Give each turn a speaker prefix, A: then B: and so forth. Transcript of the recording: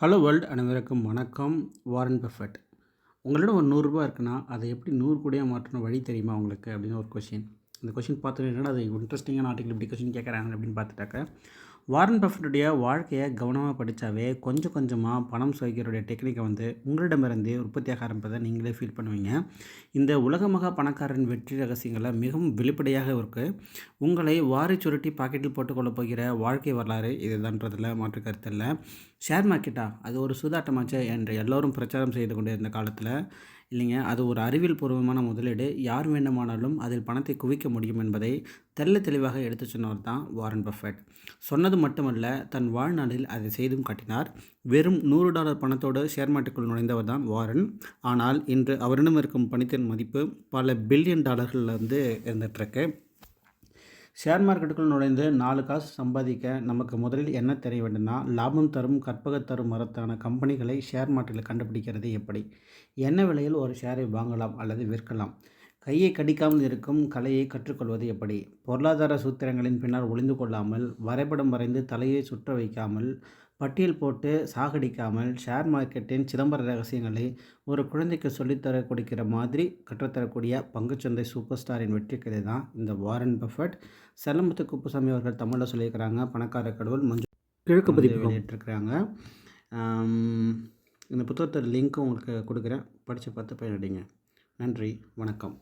A: Hello world அனைவருக்கும் வணக்கம். Warren Buffett. உங்களிடம் ஒரு ரூ. 100 இருக்குன்னா, அதை எப்படி 100 கோடியா மாற்றணும் வழி தெரியுமா உங்களுக்கு? அப்படின்னு ஒரு கொஷின். இந்த கொஷின் பார்த்தோன்னே என்னடா அது இன்ட்ரெஸ்டிங்கான ஆர்டிக்கல் இப்படி கொஷின் கேட்குறாங்க அப்படின்னு பார்த்துட்டாக்க, வாரன் பஃபெட்டுடைய வாழ்க்கையை கவனமாக படித்தாவே கொஞ்சம் கொஞ்சமாக பணம் சேர்க்கிறோடைய டெக்னிக்கை உங்களிடமிருந்தே உற்பத்தியாக ஆரம்பிப்பதை நீங்களே ஃபீல் பண்ணுவீங்க. இந்த உலகமகா பணக்காரரின் வெற்றி ரகசியங்களை மிகவும் வெளிப்படையாக இருக்குது. உங்களை வாரி சுருட்டி பாக்கெட்டில் போட்டுக்கொள்ள போகிற வாழ்க்கை வரலாறு இதுதான்றதில் மாற்று கருத்து இல்லை. ஷேர் மார்க்கெட்டா அது ஒரு சூதாட்டமாச்சே என்று எல்லோரும் பிரச்சாரம் செய்து கொண்டு இருந்த காலத்தில் இல்லைங்க, அது ஒரு அறிவியல் பூர்வமான முதலீடு. யார் வேண்டுமானாலும் அதில் பணத்தை குவிக்க முடியும் என்பதை தெளிவாக எடுத்து சொன்னவர் தான் வாரன் பஃபெட். சொன்னது மட்டுமல்ல, தன் வாழ்நாளில் அதை செய்தும் காட்டினார். வெறும் $100 பணத்தோடு ஷேர் மார்க்கெட்டுக்குள் நுழைந்தவர் தான் வாரன். ஆனால் இன்று அவரிடம் இருக்கும் பணத்தின் மதிப்பு பல பில்லியன் டாலர்களில் இருந்துகிட்ருக்கு. ஷேர் மார்க்கெட்டுக்குள் நுழைந்து 4 காசு சம்பாதிக்க நமக்கு முதலில் என்ன தெரிய வேண்டும்னா, லாபம் தரும் கற்பகத்தரும் மரத்தான கம்பெனிகளை ஷேர் மார்க்கெட்டில் கண்டுபிடிக்கிறது எப்படி, என்ன விலையில் ஒரு ஷேரை வாங்கலாம் அல்லது விற்கலாம், கையை கடிக்காமல் இருக்கும் கலையை கற்றுக்கொள்வது எப்படி, பொருளாதார சூத்திரங்களின் பின்னால் ஒளிந்து கொள்ளாமல், வரைபடம் வரைந்து தலையை சுற்ற வைக்காமல், பட்டியல் போட்டு சாகடிக்காமல், ஷேர் மார்க்கெட்டின் சிதம்பர ரகசியங்களை ஒரு குழந்தைக்கு சொல்லித்தர கொடுக்கிற மாதிரி கற்றுத்தரக்கூடிய பங்குச்சந்தை சூப்பர் ஸ்டாரின் வெற்றி கதை தான் இந்த வாரன் பஃபெட். செல்லமுத்து குப்புசாமி அவர்கள் தமிழில் சொல்லியிருக்கிறாங்க. பணக்கார கடவுள் மஞ்சு கிழக்கு பதிப்பு வெளியிட்டிருக்கிறாங்க. இந்த புத்தகத்தோட லிங்க்கும் உங்களுக்கு கொடுக்குறேன். படித்து பார்த்து பயனடைங்க. நன்றி, வணக்கம்.